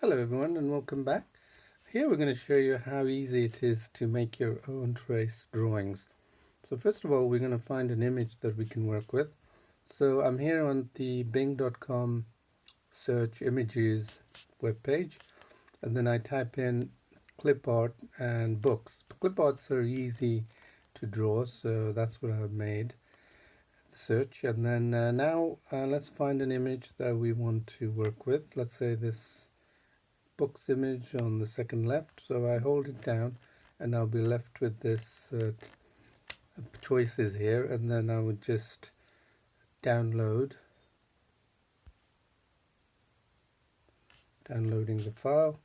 Hello everyone and welcome back. Here we're going to show you how easy it is to make your own trace drawings. So first of all we're going to find an image that we can work with. So I'm here on the bing.com search images webpage, and then I type in clip art and books. Clip arts are easy to draw, so that's what I've made. Search, and then now let's find an image that we want to work with. Let's say this books image on the second left, so I hold it down and I'll be left with this choices here, and then I would just downloading the file,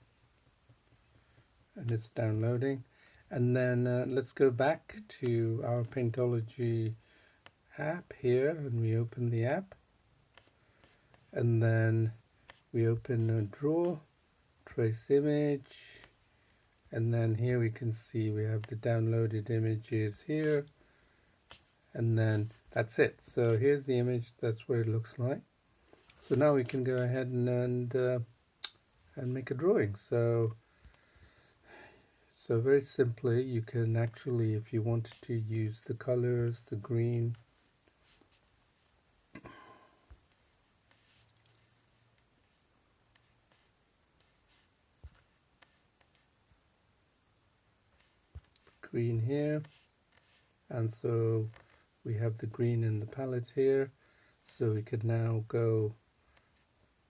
and it's downloading. And then let's go back to our Paintology app here, and we open the app, and then we open a draw, trace image, and then here we can see we have the downloaded images here, and then that's it. So here's the image, that's what it looks like. So now we can go ahead and make a drawing. So very simply you can actually, if you wanted to, use the colors, the green, here, and so we have the green in the palette here. So we could now go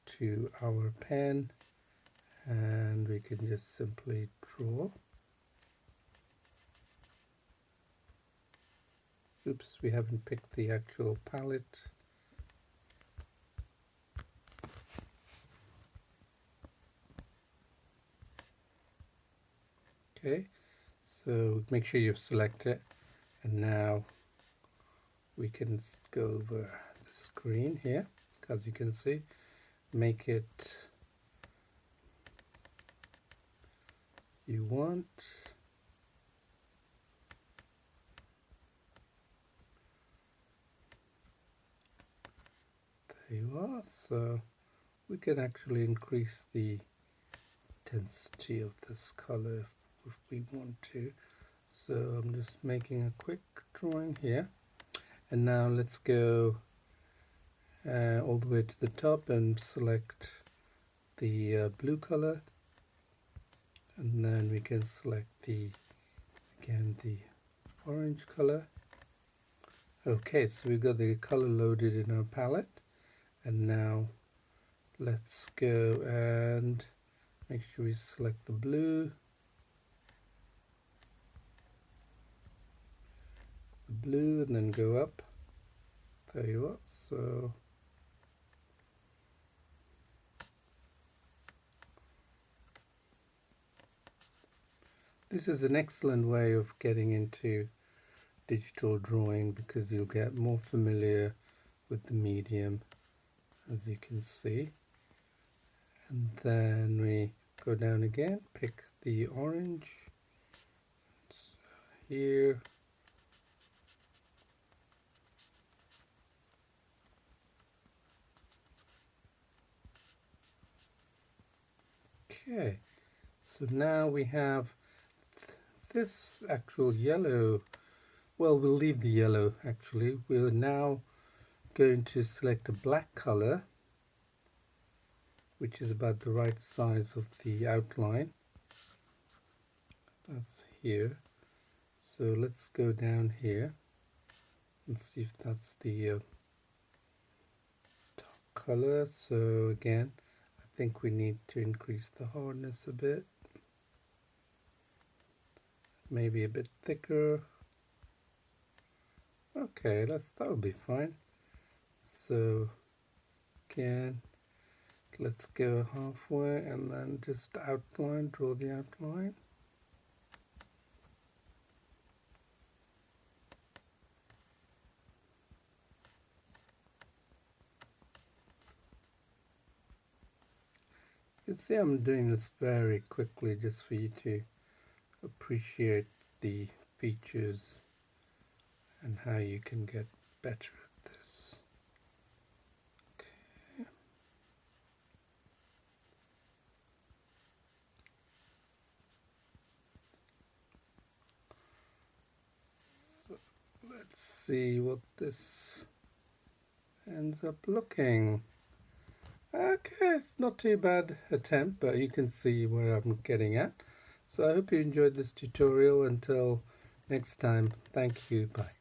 to our pen and we can just simply draw. Oops, we haven't picked the actual palette. Okay, so make sure you select it, and now we can go over the screen here, as you can see, make it you want. There you are. So we can actually increase the intensity of this color if we want to. So I'm just making a quick drawing here, and now let's go all the way to the top and select the blue color, and then we can select the orange color. Okay, so we've got the color loaded in our palette, and now let's go and make sure we select the blue, and then go up. There you are. So this is an excellent way of getting into digital drawing, because you'll get more familiar with the medium, as you can see. And then we go down again, pick the orange. So here, okay, so now we have this actual yellow. Well, we'll leave the yellow actually. We're now going to select a black color, which is about the right size of the outline. That's here. So let's go down here and see if that's the top color. So again, I think we need to increase the hardness a bit, maybe a bit thicker. Okay, that'll be fine. So again, let's go halfway and then just outline, draw the outline. You can see I'm doing this very quickly just for you to appreciate the features and how you can get better at this. Okay. let's see what this ends up looking. Okay, it's not too bad attempt, but you can see where I'm getting at. So I hope you enjoyed this tutorial. Until next time, thank you, bye.